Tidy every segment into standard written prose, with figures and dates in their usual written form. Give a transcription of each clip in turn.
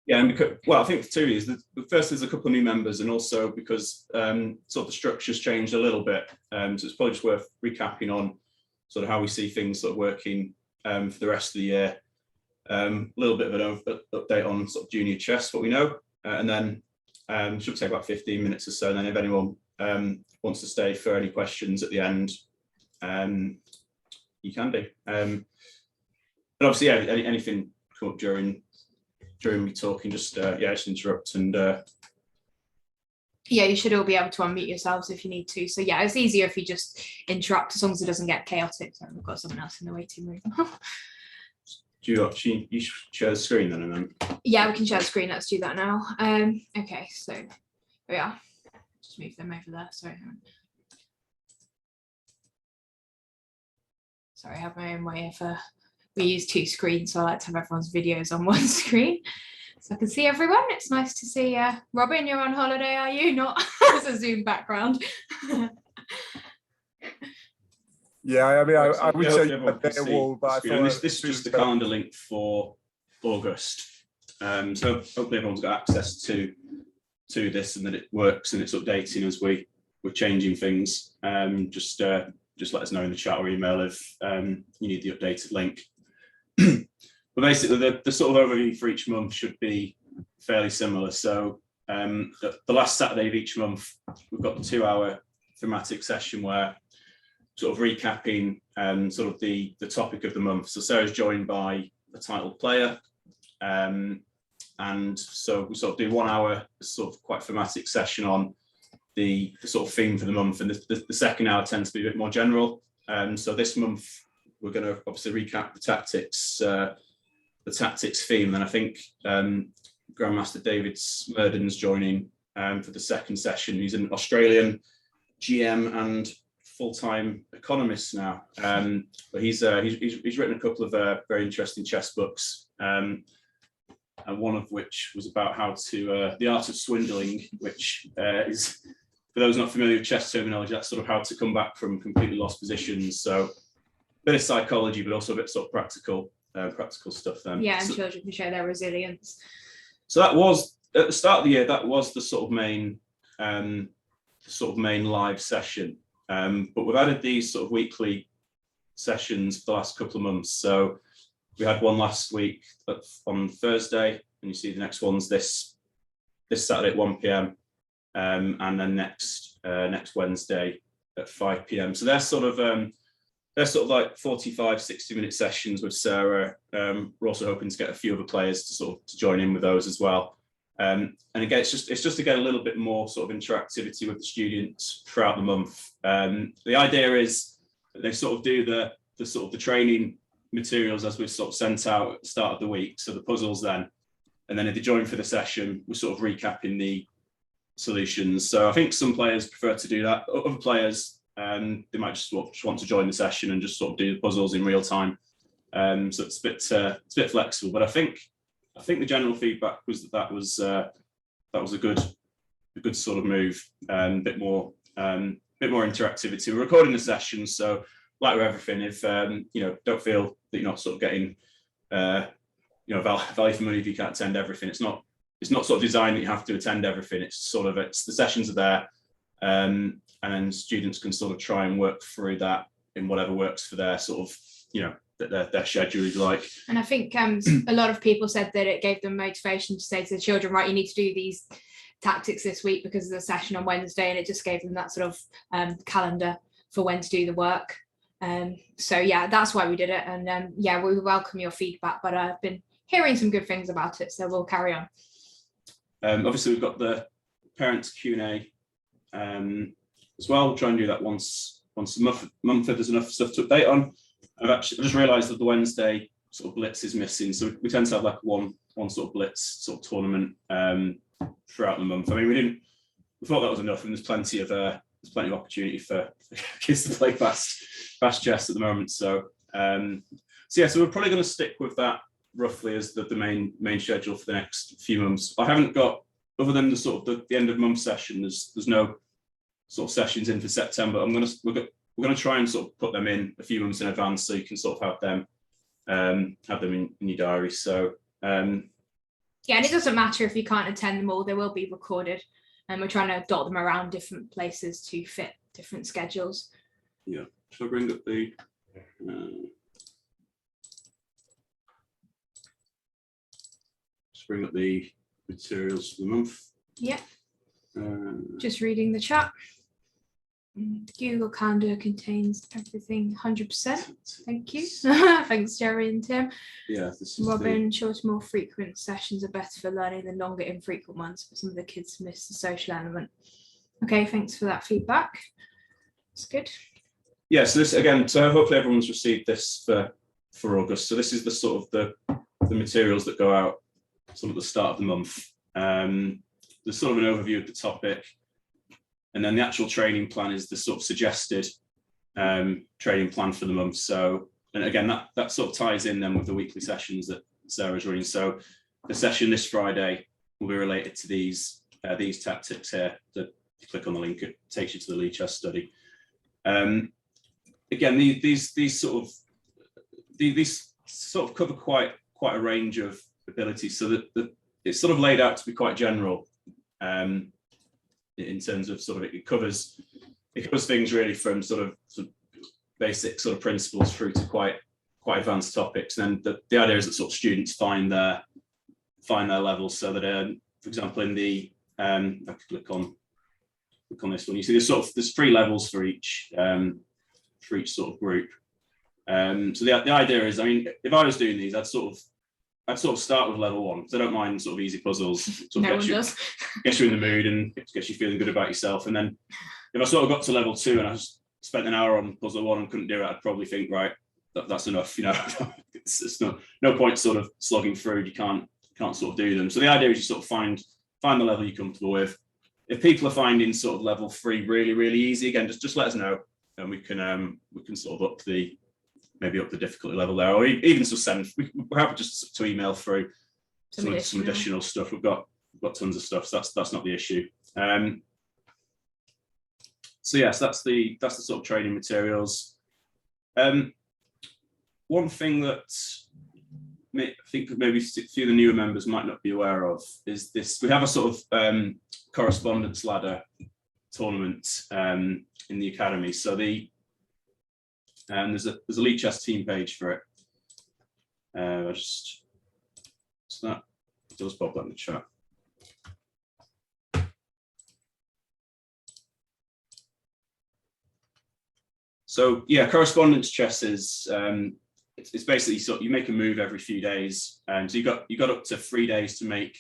Yeah, and because, well, I think for 2 years, the first there's a couple of new members, and also because sort of the structure's changed a little bit, so it's probably just worth recapping on sort of how we see things sort of working for the rest of the year. A little bit of an update on sort of junior chess, what we know, and then should take about 15 minutes or so. And then if anyone wants to stay for any questions at the end, you can do. But obviously, yeah, anything come up during me talking, just just interrupt. And yeah, you should all be able to unmute yourselves if you need to. So yeah, it's easier if you just interrupt, as long as it doesn't get chaotic. So we've got someone else in the waiting room. Do you actually share the screen then, and then? Yeah, we can share the screen. Let's do that now. Okay, so here we are. Just move them over there. Sorry. Sorry, I have my own way of we use 2 screens, so I like to have everyone's videos on 1 screen. So I can see everyone. It's nice to see Robin, you're on holiday, are you? Not as a Zoom background. Yeah, I mean, I would say a better wall, but I thought this is just the calendar link for August. So hopefully everyone's got access to this, and that it works and it's updating as we're changing things. Just let us know in the chat or email if you need the updated link. But basically, the sort of overview for each month should be fairly similar. So the last Saturday of each month, we've got the 2-hour thematic session where sort of recapping sort of the topic of the month. So Sarah's joined by a titled player, and so we sort of do 1 hour sort of quite thematic session on the sort of theme for the month, and the second hour tends to be a bit more general. So this month we're going to obviously recap the tactics theme, and I think Grandmaster David Smurden's joining for the second session. He's an Australian GM and full-time economist now, but he's written a couple of very interesting chess books, and one of which was about how to the art of swindling, which is, for those not familiar with chess terminology, that's sort of how to come back from completely lost positions. So a bit of psychology, but also a bit sort of practical stuff then. Yeah, and children can show their resilience. So that was at the start of the year. That was the sort of main live session. But we've added these sort of weekly sessions for the last couple of months. So we had one last week on Thursday, and you see the next one's this Saturday at 1 p.m. And then next Wednesday at 5 p.m. So they're sort of like 45-60-minute sessions with Sarah. We're also hoping to get a few other players to join in with those as well. And again, it's just to get a little bit more sort of interactivity with the students throughout the month. The idea is that they sort of do the training materials as we've sort of sent out at the start of the week, so the puzzles then, and then if they join for the session, we're sort of recapping the solutions. So I think some players prefer to do that. Other players, they might just want to join the session and just sort of do the puzzles in real time. So it's a bit flexible, but I think the general feedback was that was a good sort of move, bit more interactivity. We're recording the session, so like with everything, if don't feel that you're not sort of getting value for money if you can't attend everything. It's not sort of designed that you have to attend everything. It's the sessions are there, and then students can sort of try and work through that in whatever works for their sort of their schedule, if you like. And I think a lot of people said that it gave them motivation to say to the children, right, you need to do these tactics this week because of the session on Wednesday, and it just gave them that sort of calendar for when to do the work. So yeah, that's why we did it, and yeah, we welcome your feedback, but I've been hearing some good things about it, so we'll carry on. Obviously we've got the parents Q&A as well. We'll try and do that once a month if there's enough stuff to update on. I just realised that the Wednesday sort of blitz is missing, so we tend to have like one sort of blitz sort of tournament throughout the month. I mean, we thought that was enough, and there's plenty of opportunity for kids to play fast chess at the moment. So yeah, so we're probably going to stick with that roughly as the main schedule for the next few months. I haven't got, other than the sort of the end of month session, there's no sort of sessions in for September. We're going to try and sort of put them in a few months in advance, so you can sort of have them in your diary. So Yeah, and it doesn't matter if you can't attend them all, they will be recorded, and we're trying to dot them around different places to fit different schedules. Yeah, shall I bring up the just bring up the materials for the month? Yeah. Just reading the chat. Google Calendar contains everything 100%. Thank you. Thanks, Jerry and Tim. Yeah, this is Robin, shorter, more frequent sessions are better for learning than longer, infrequent ones, but some of the kids miss the social element. Okay, thanks for that feedback. It's good. Yeah, so this again, so hopefully everyone's received this for August. So this is the sort of the materials that go out sort of at the start of the month. There's sort of an overview of the topic. And then the actual training plan is the sort of suggested training plan for the month. So, and again, that sort of ties in then with the weekly sessions that Sarah's running. So the session this Friday will be related to these tactics here. That you click on the link, it takes you to the Lee chess study. Again, these sort of cover quite a range of abilities. So that it's sort of laid out to be quite general. In terms of sort of it covers things really from sort of basic sort of principles through to quite advanced topics. And then the idea is that sort of students find their levels, so that for example in the I could click on this one, you see there's 3 levels for each sort of group. So the idea is, I mean, if I was doing these, I'd sort of start with level 1, because I don't mind sort of easy puzzles. Sort of gets you in the mood and gets you feeling good about yourself. And then if I sort of got to level 2 and I spent an hour on puzzle 1 and couldn't do it, I'd probably think, right, that's enough. You know, it's no point sort of slogging through. You can't sort of do them. So the idea is you sort of find the level you're comfortable with. If people are finding sort of level 3 really, really easy, again, just let us know, and we can sort of up the difficulty level there, or even just send. We're happy just to email through some additional stuff. We've got tons of stuff, so that's not the issue. So yes, that's the sort of training materials. One thing that I think maybe a few of the newer members might not be aware of is this: we have a sort of correspondence ladder tournament in the academy. So there's a Lee Chess team page for it. So that does pop up in the chat. So yeah, correspondence chess is it's basically sort of, you make a move every few days, and so you got up to 3 days to make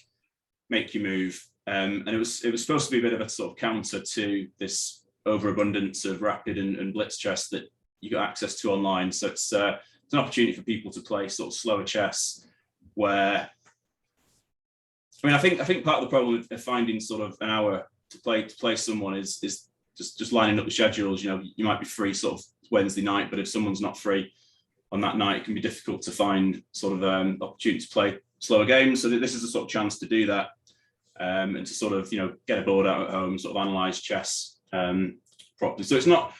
your move, and it was supposed to be a bit of a sort of counter to this overabundance of rapid and blitz chess that you got access to online. So it's an opportunity for people to play sort of slower chess, where, I mean, I think part of the problem of finding sort of an hour to play someone is just lining up the schedules. You know, you might be free sort of Wednesday night, but if someone's not free on that night, it can be difficult to find sort of opportunity to play slower games. So this is a sort of chance to do that, and to sort of, you know, get a board out at home, sort of analyze chess properly. So it's not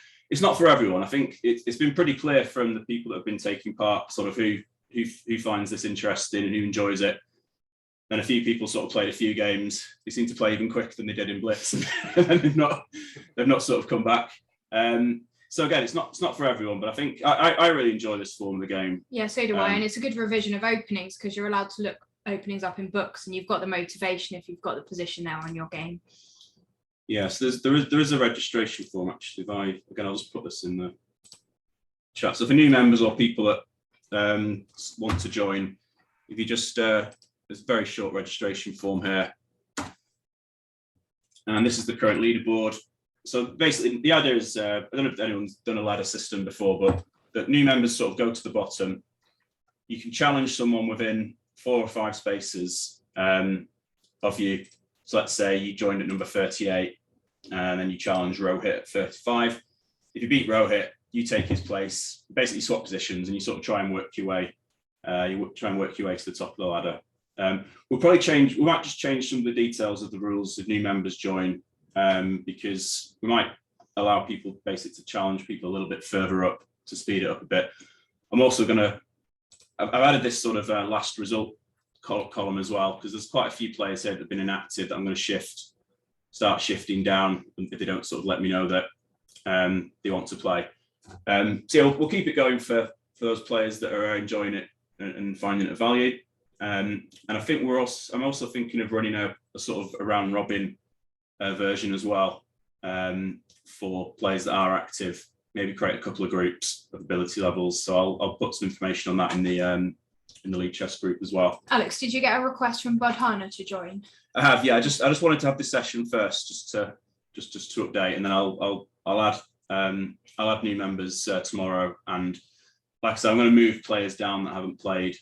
for everyone. I think it's been pretty clear from the people that have been taking part, sort of who finds this interesting and who enjoys it. And a few people sort of played a few games. They seem to play even quicker than they did in Blitz, and they've not sort of come back. So again, it's not for everyone, but I think I really enjoy this form of the game. Yeah, so do I, and it's a good revision of openings, because you're allowed to look openings up in books, and you've got the motivation if you've got the position now on your game. Yes, there is a registration form actually. I'll just put this in the chat. So for new members or people that want to join, if you just there's a very short registration form here, and this is the current leaderboard. So basically, the idea is, I don't know if anyone's done a ladder system before, but the new members sort of go to the bottom. You can challenge someone within 4 or 5 spaces of you. So let's say you joined at number 38, and then you challenge Rohit at 35. If you beat Rohit, you take his place. Basically, swap positions, and you sort of try and work your way. You try and work your way to the top of the ladder. We might just change some of the details of the rules if new members join, because we might allow people basically to challenge people a little bit further up to speed it up a bit. I'm also I've added this sort of last result column as well, because there's quite a few players here that have been inactive that I'm going to start shifting down if they don't sort of let me know that they want to play. So yeah, we'll keep it going for those players that are enjoying it and finding it of value. And I think I'm also thinking of running a sort of a round robin version as well, for players that are active. Maybe create a couple of groups of ability levels. So I'll put some information on that in the League Chess group as well. Alex, did you get a request from Bud Hanna to join? I have, yeah. I just wanted to have this session first, just to update, and then I'll add new members tomorrow. And like I said, I'm going to move players down that haven't played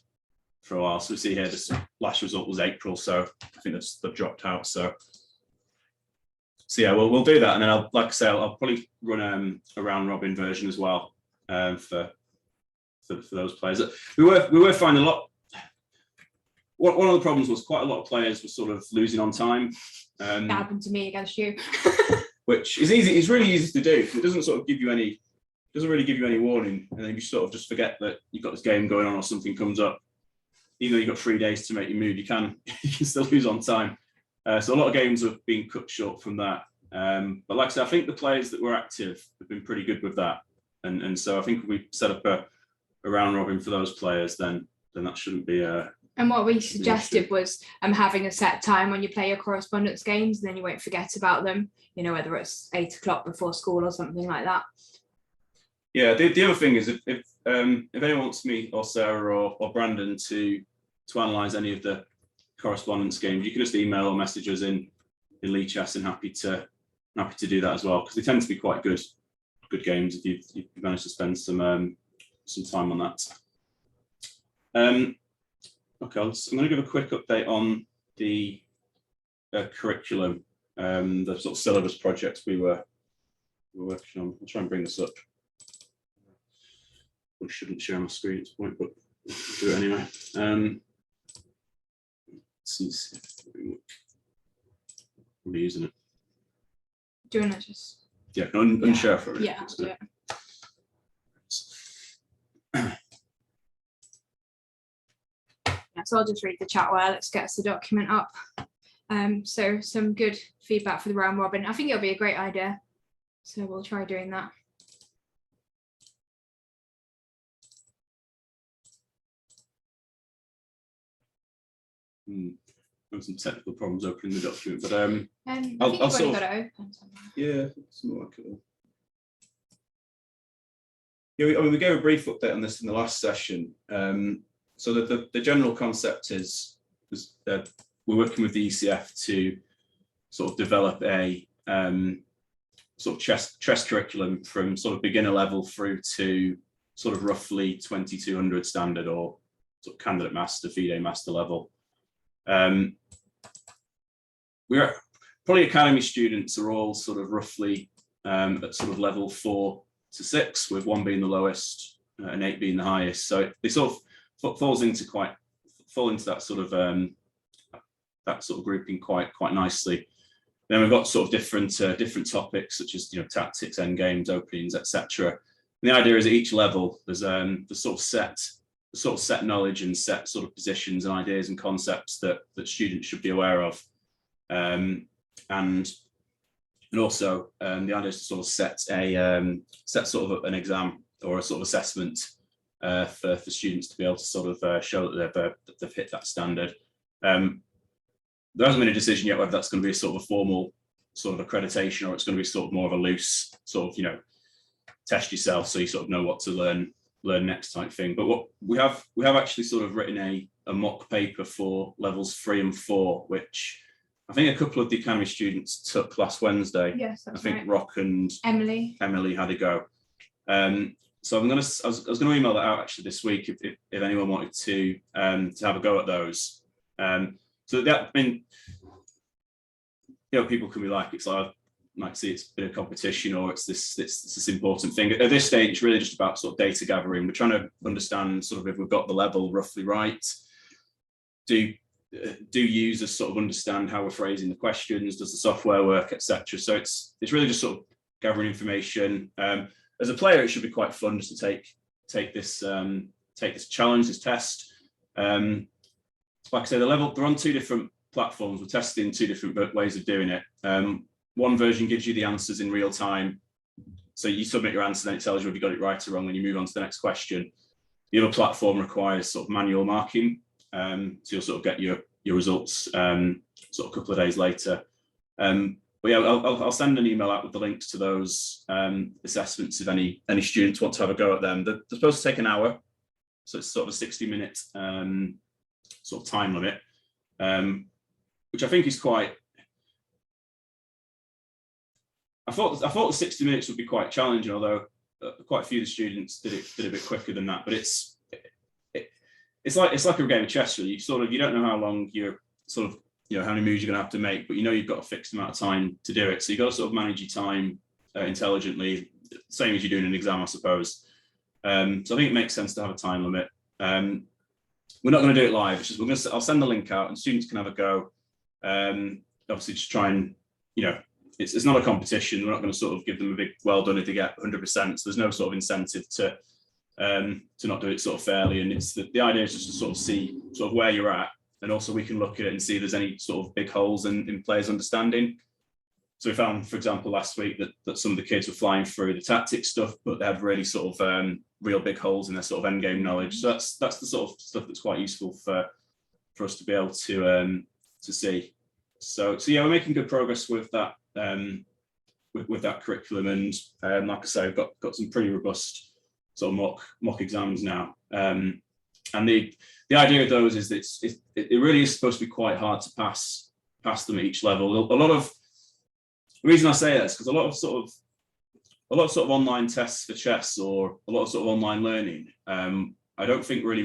for a while. So we see here, this last result was April, so I think they've dropped out. So yeah, we'll do that, and then I'll probably run a round robin version as well for those players. We were finding a lot. One of the problems was quite a lot of players were sort of losing on time. That happened to me against you. Which is easy. It's really easy to do. It doesn't sort of give you any. Doesn't really give you any warning, and then you sort of just forget that you've got this game going on or something comes up. Even though you've got 3 days to make your move, you can still lose on time. So a lot of games have been cut short from that. But like I said, I think the players that were active have been pretty good with that. And so I think if we set up a round robin for those players, then that shouldn't be and what we suggested was having a set time when you play your correspondence games, and then you won't forget about them, whether it's 8 o'clock before school or something like that. Yeah, the other thing is if anyone wants me or Sarah or Brandon to analyse any of the correspondence games, you can just email or message us in League Chess, and happy to do that as well, because they tend to be quite good games if you've managed to spend some time on that. Okay, I'm going to give a quick update on the curriculum, the sort of syllabus projects we were working on. I'll try and bring this up. I shouldn't share my screen at this point, but I'll do it anyway. Let's see if we're using it. Do you want to just? Yeah, unshare for it. Yeah, do it. So I'll just read the chat while Alex gets the document up. So some good feedback for the round robin. I think it'll be a great idea. So we'll try doing that. Some technical problems opening the document, but I think you've already got it open somewhere. Yeah, it's more like it. Yeah, we gave a brief update on this in the last session. So the general concept is that we're working with the ECF to sort of develop a sort of chess curriculum from sort of beginner level through to sort of roughly 2200 standard or sort of candidate master, FIDE master level. We're probably academy students are all sort of roughly at sort of level 4 to 6, with 1 being the lowest and 8 being the highest. So they sort of fall into that sort of grouping quite nicely. Then we've got sort of different topics such as tactics, end games, openings, etc. The idea is at each level there's the sort of set knowledge and set sort of positions and ideas and concepts that students should be aware of, and also the idea is to sort of set sort of an exam or a sort of assessment for students to be able to sort of show that they've hit that standard. There hasn't been a decision yet whether that's going to be a sort of a formal sort of accreditation or it's going to be sort of more of a loose sort of test yourself so you sort of know what to learn next type thing. But what we have actually sort of written a mock paper for levels 3 and 4, which I think a couple of the academy students took last Wednesday. Yes, that's I think right. Rock and Emily had a go. So I was going to email that out actually this week if anyone wanted to have a go at those. So that, I mean, people can be like, it's like, I might see it's been a competition or it's this important thing. At this stage, it's really just about sort of data gathering. We're trying to understand sort of if we've got the level roughly right. Do users sort of understand how we're phrasing the questions? Does the software work, etc.? So it's really just sort of gathering information. As a player, it should be quite fun just to take this challenge, this test. like I say, they're on 2 different platforms. We're testing 2 different ways of doing it. One version gives you the answers in real time. So you submit your answer, then it tells you if you got it right or wrong, then you move on to the next question. The other platform requires sort of manual marking. So you'll sort of get your results sort of a couple of days later. But yeah, I'll send an email out with the links to those assessments if any students want to have a go at them. They're supposed to take an hour. So it's sort of a 60-minute sort of time limit, which I think is quite. I thought the 60 minutes would be quite challenging, although quite a few of the students did a bit quicker than that. But it's like a game of chess, really. You don't know how long you're sort of, how many moves you're going to have to make, but you've got a fixed amount of time to do it. So you've got to sort of manage your time intelligently, same as you do in an exam, I suppose. So I think it makes sense to have a time limit. We're not going to do it live. It's just I'll send the link out and students can have a go. Obviously, just try and it's not a competition. We're not going to sort of give them a big well done if they get 100%. So there's no sort of incentive to not do it sort of fairly. And it's the idea is just to sort of see sort of where you're at, and also we can look at it and see if there's any sort of big holes in players' understanding. So we found, for example, last week that some of the kids were flying through the tactics stuff, but they had really sort of real big holes in their sort of end game knowledge. So that's the sort of stuff that's quite useful for us to be able to see. So yeah, we're making good progress with that with that curriculum, and like I say, I've got some pretty robust sort of mock exams now. And the idea of those is that it really is supposed to be quite hard to pass them at each level. The reason I say that is because a lot of sort of online tests for chess, or a lot of sort of online learning, I don't think it really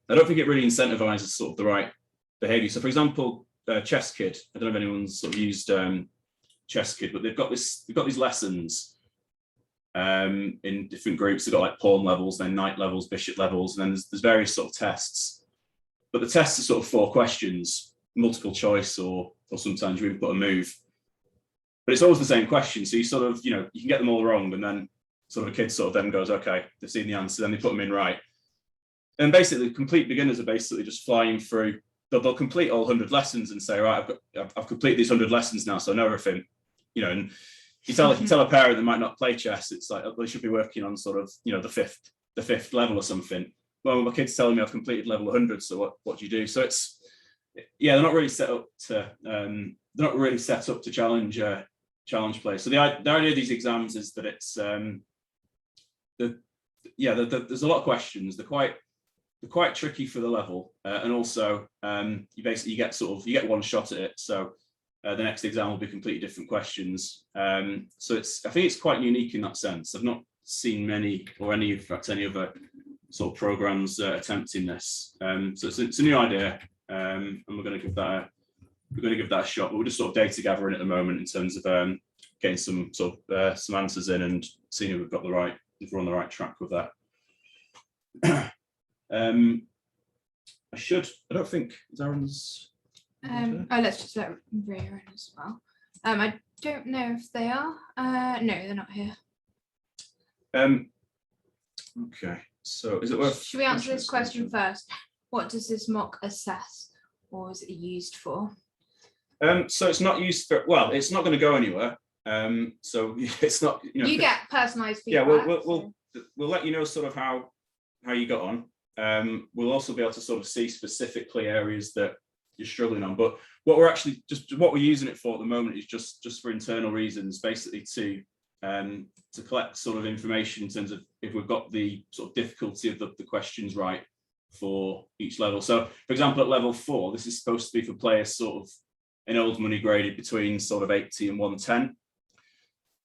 incentivizes sort of the right behavior. So for example, Chess Kid, I don't know if anyone's sort of used Chess Kid, but they've got these lessons in different groups. They've got like pawn levels, then knight levels, bishop levels, and then there's various sort of tests. But the tests are sort of 4 questions, multiple choice, or sometimes you even put a move. But it's always the same question. So you sort of, you can get them all wrong, and then sort of a kid sort of then goes, okay, they've seen the answer, then they put them in right. And basically, complete beginners are basically just flying through. They'll complete all 100 lessons and say, right, I've completed these 100 lessons now, so I know everything. And you tell a parent that might not play chess, it's like, they should be working on sort of, the fifth level or something. Well, my kid's telling me I've completed level 100, so what do you do? So it's, they're not really set up to challenge play. So the idea of these exams is that it's there's a lot of questions. They're quite tricky for the level, and also you get one shot at it. So the next exam will be completely different questions. So I think it's quite unique in that sense. I've not seen many other sort of programs attempting this. So it's a new idea, and we're going to give that a shot. But we're just sort of data gathering at the moment in terms of getting some sort of some answers in and seeing if we're on the right track with that. I don't think Aaron's. Let's just let Ria in as well. I don't know if they are. No, they're not here. Okay, so is it worth? Should we answer this question first? What does this mock assess, or is it used for? So it's not used for. Well, it's not going to go anywhere. So it's not. You get personalised feedback. Yeah, we'll let you know sort of how you got on. We'll also be able to sort of see specifically areas that you're struggling on. But what we're using it for at the moment is just for internal reasons, basically to collect sort of information in terms of if we've got the sort of difficulty of the questions right for each level. So for example, at level 4, this is supposed to be for players sort of in old money graded between sort of 80 and 110.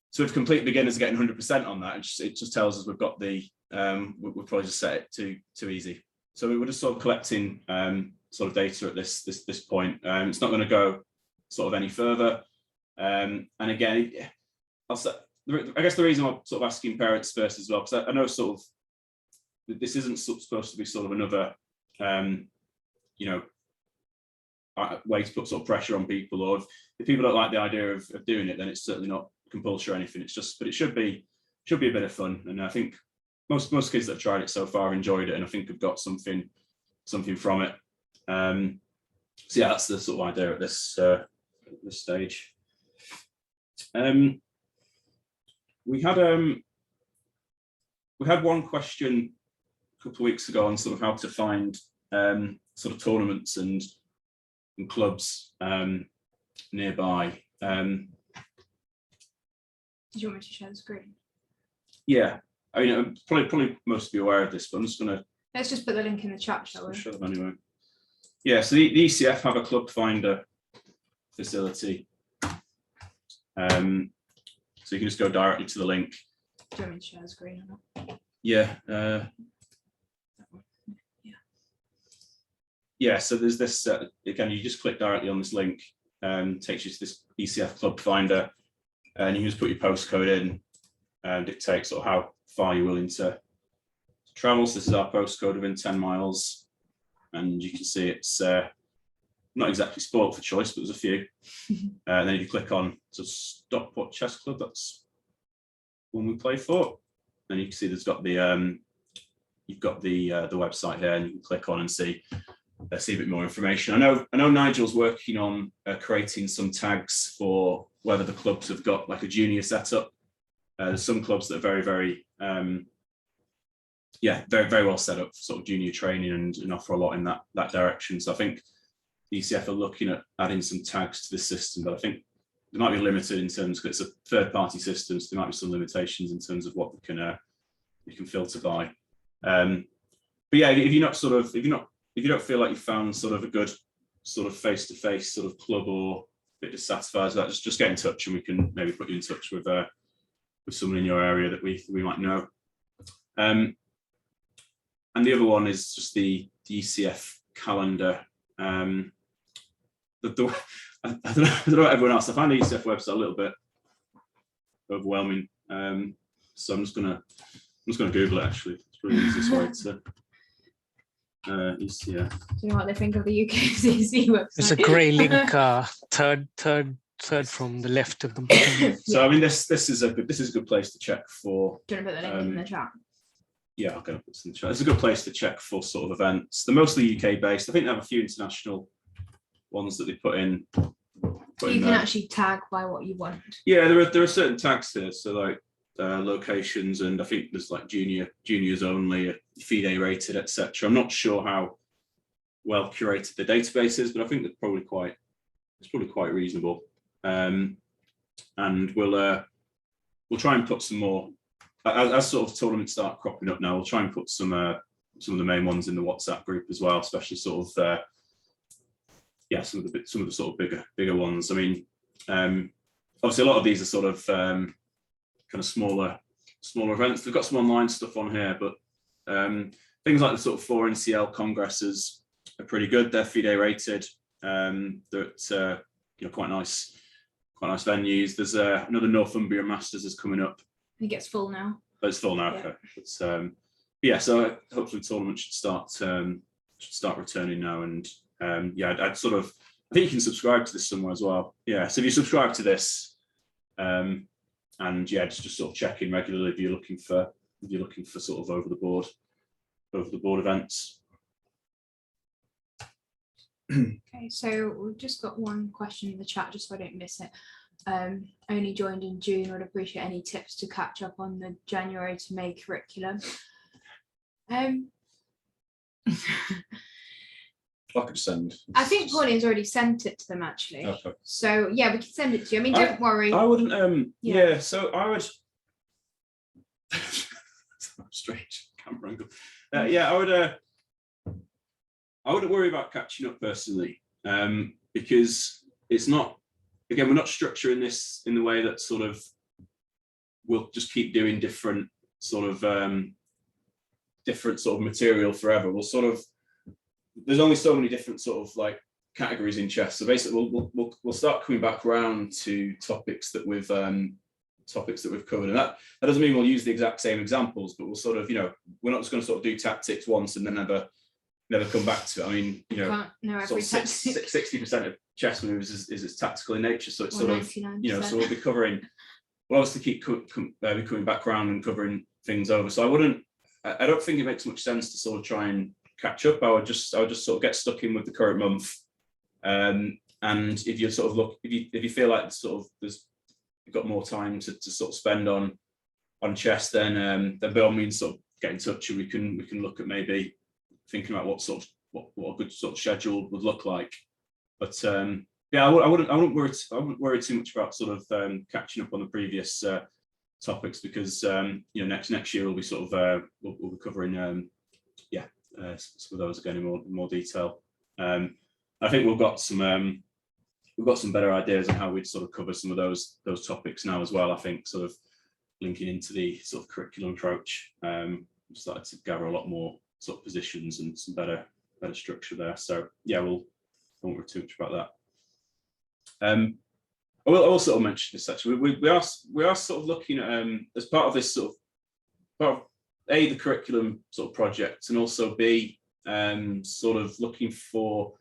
So if complete beginners are getting 100% on that, it just tells us we've got we'll probably just set it too easy. So we're just sort of collecting sort of data at this point. It's not going to go sort of any further. And again, I guess the reason I'm sort of asking parents first as well, because I know sort of this isn't supposed to be sort of another way to put sort of pressure on people, or if people don't like the idea of doing it, then it's certainly not compulsory or anything. But it should be a bit of fun, and I think most kids that have tried it so far enjoyed it, and I think have got something from it. So yeah, that's the sort of idea at this stage. We had one question a couple of weeks ago on sort of how to find sort of tournaments and clubs nearby. Did you want me to share the screen? Yeah, I mean, probably most of you are aware of this, but I'm just going to. Let's just put the link in the chat, shall we? Show them anyway. Yeah, so the ECF have a club finder facility. So you can just go directly to the link. Do you want me to share the screen or not? Yeah. Yeah, so there's this, again, you just click directly on this link, takes you to this ECF club finder, and you just put your postcode in and dictate sort of how far you're willing to travel. So this is our postcode within 10 miles. And you can see it's not exactly sport for choice, but there's a few. And then you click on Stockport Chess Club, that's one we play for. And you can see there's got the you've got the website here, and you can click on and see a bit more information. I know Nigel's working on creating some tags for whether the clubs have got like a junior setup. There's some clubs that are very, very very well set up for sort of junior training and offer a lot in that direction. So I think the ECF are looking at adding some tags to the system, but I think they might be limited in terms, because it's a third-party system, so there might be some limitations in terms of what you can filter by. But yeah, if you don't feel like you found sort of a good sort of face-to-face sort of club or a bit dissatisfied with that, just get in touch and we can maybe put you in touch with someone in your area that we might know. And the other one is just the ECF calendar. I don't know about everyone else. I find the ECF website a little bit overwhelming. So I'm just gonna Google it. Actually, it's really the easiest way to. ECF. Do you know what they think of the UKCC website? It's a grey link, third from the left of the bottom. So I mean, this is a good place to check for. Do you want to put the link in the chat? Yeah, I'll get this in the chat. It's a good place to check for sort of events. They're mostly UK based. I think they have a few international ones that they put in. You can actually tag by what you want. Yeah, there are certain tags here. So like locations, and I think there's like juniors only, FIDE rated, etc. I'm not sure how well curated the database is, but I think it's probably quite reasonable. And we'll try and put some more. As sort of tournaments start cropping up now, we'll try and put some of the main ones in the WhatsApp group as well, especially sort of some of the sort of bigger ones. I mean, obviously a lot of these are sort of kind of smaller events. They've got some online stuff on here, but things like the sort of 4 NCL congresses are pretty good. They're FIDE rated. They're at quite nice venues. There's another Northumbria Masters is coming up. It gets full now. Oh, it's full now. Yeah. Okay. It's, so hopefully the tournament should start returning now. And I think you can subscribe to this somewhere as well. Yeah. So if you subscribe to this, just sort of check in regularly if you're looking for sort of over the board events. Okay, so we've just got one question in the chat, just so I don't miss it. Only joined in June. Would appreciate any tips to catch up on the January to May curriculum. I could send. I think Pauline's already sent it to them actually. Okay. So yeah, we can send it to you. I mean, don't worry. I wouldn't. Yeah. So I would. Strange camera angle. I wouldn't worry about catching up personally, because it's not. Again, we're not structuring this in the way that sort of we'll just keep doing different sort of material forever. We'll sort of, there's only so many different sort of like categories in chess. So basically, we'll start coming back around to topics that we've covered, and that doesn't mean we'll use the exact same examples, but we'll sort of, we're not just going to sort of do tactics once and then never come back to it. I mean, Can't know every tactic. 60% of chess moves is tactical in nature, so it's sort of, 99%. so we'll be covering. We'll obviously keep coming back around and covering things over. So I don't think it makes much sense to sort of try and catch up, I would just sort of get stuck in with the current month. And if you sort of if you feel like sort of you've got more time to sort of spend on chess, then by all means sort of get in touch, and we can look at maybe thinking about what a good sort of schedule would look like. But yeah, I wouldn't worry too much about sort of catching up on the previous topics, because next year we'll be sort of we'll be covering some of those again in more detail. I think we've got some better ideas on how we'd sort of cover some of those topics now as well. I think sort of linking into the sort of curriculum approach, started to gather a lot more sort of positions and some better structure there. So yeah, I won't worry too much about that. I will sort of mention this actually. We are sort of looking at as part of this sort of part of A, the curriculum sort of project, and also B, sort of looking for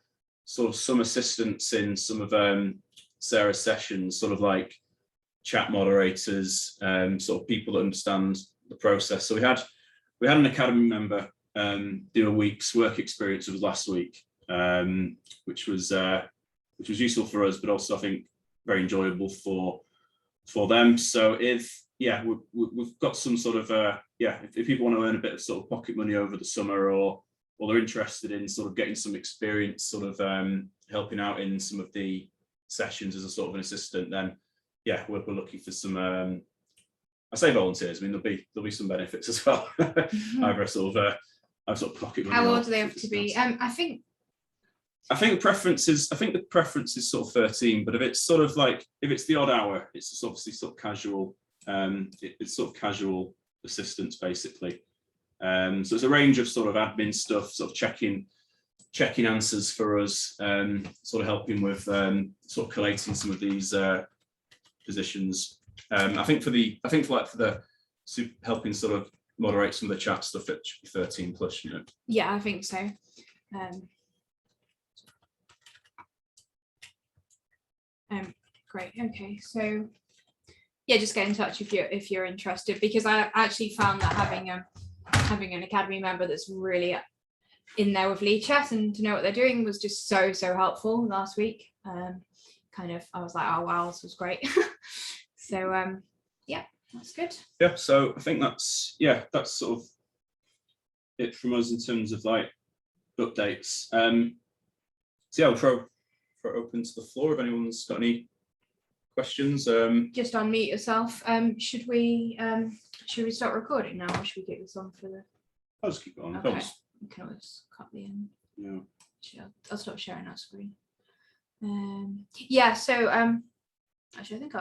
sort of some assistance in some of Sarah's sessions, sort of like chat moderators, sort of people that understand the process. So we had an Academy member do a week's work experience with us last week, which was useful for us, but also I think very enjoyable for them. So we've got some sort of if people want to earn a bit of sort of pocket money over the summer, or they're interested in sort of getting some experience, sort of helping out in some of the sessions as a sort of an assistant, then yeah, we're looking for some. I say volunteers. I mean, there'll be some benefits as well. Either a sort of pocket money. How old do they have to be? I think the preference is sort of 13, but if it's sort of like, if it's the odd hour, it's just obviously sort of casual. It's sort of casual assistance basically. So it's a range of sort of admin stuff, sort of checking answers for us, sort of helping with sort of collating some of these positions. I think for the helping sort of moderate some of the chat stuff, it should be 13 plus, you know. Yeah, I think so. Great. Okay, so yeah, just get in touch if you're interested, because I actually found that having an Academy member that's really in there with lead chat and to know what they're doing was just so helpful last week. I was like, oh wow, this was great. So yeah, that's good. Yeah, so I think that's sort of it from us in terms of like updates. So yeah, I'll throw open to the floor if anyone's got any questions. Just unmute yourself. Should we start recording now, or should we get this on for the? I'll just keep it on. Okay. We can always cut the end. Yeah. I'll stop sharing our screen. Yeah. So actually, I think